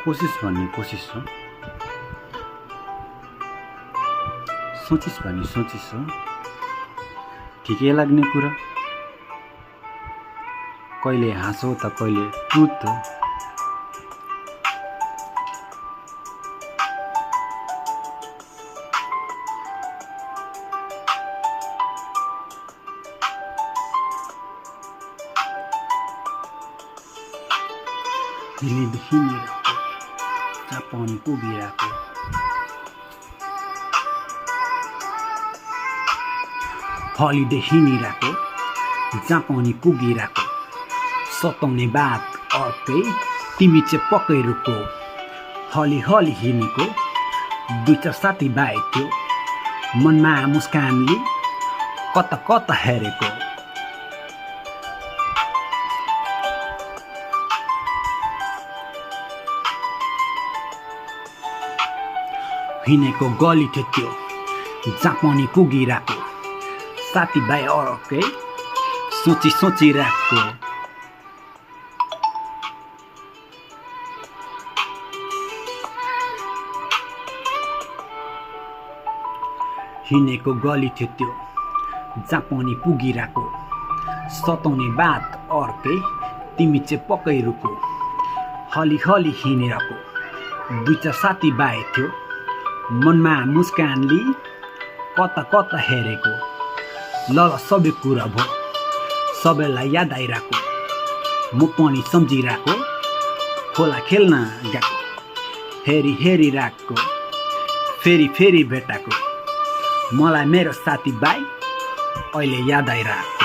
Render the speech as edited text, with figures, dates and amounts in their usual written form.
कोसिस भन्ने कोसिस हो, सोचिस भन्ने सोचिस हो। ठिकै लाग्ने कुरा कहिले हाँसो त कहिले ट्रुथ हो। हिँडेदेखि निराको जहाँ पानी पुगिरहेको, हलीदेखि निराको जहाँ पानी पुगिरहेको, सताउने बात अर्कै तिमी चाहिँ पक्कै रुको। हली हली हिँडेको दुई चार साथी भाइ थियो, मनमा मुस्कानले कता कता हेरेको। हिँडेको गली थियो त्यो जहाँ पानी पुगिरहेको, साथीभाइ अर्कै सोचिरहेको। हिँडेको गली थियो त्यो जहाँ पानी पुगिरहेको, सताउने बात अर्कै तिमी चाहिँ पक्कै रुको। हली हली हिँडेको दुई चार साथीभाइ थियो, मनमा मुस्कानले कता कता हेरेको। ल सबै कुरा भयो, सबैलाई याद आइरहेको, म पनि सम्झिरहेको। खोला खेल्न गएको, हेरिरहेको, फेरि भेटाएको। मलाई मेरो साथीभाइ अहिले याद आइरहेको।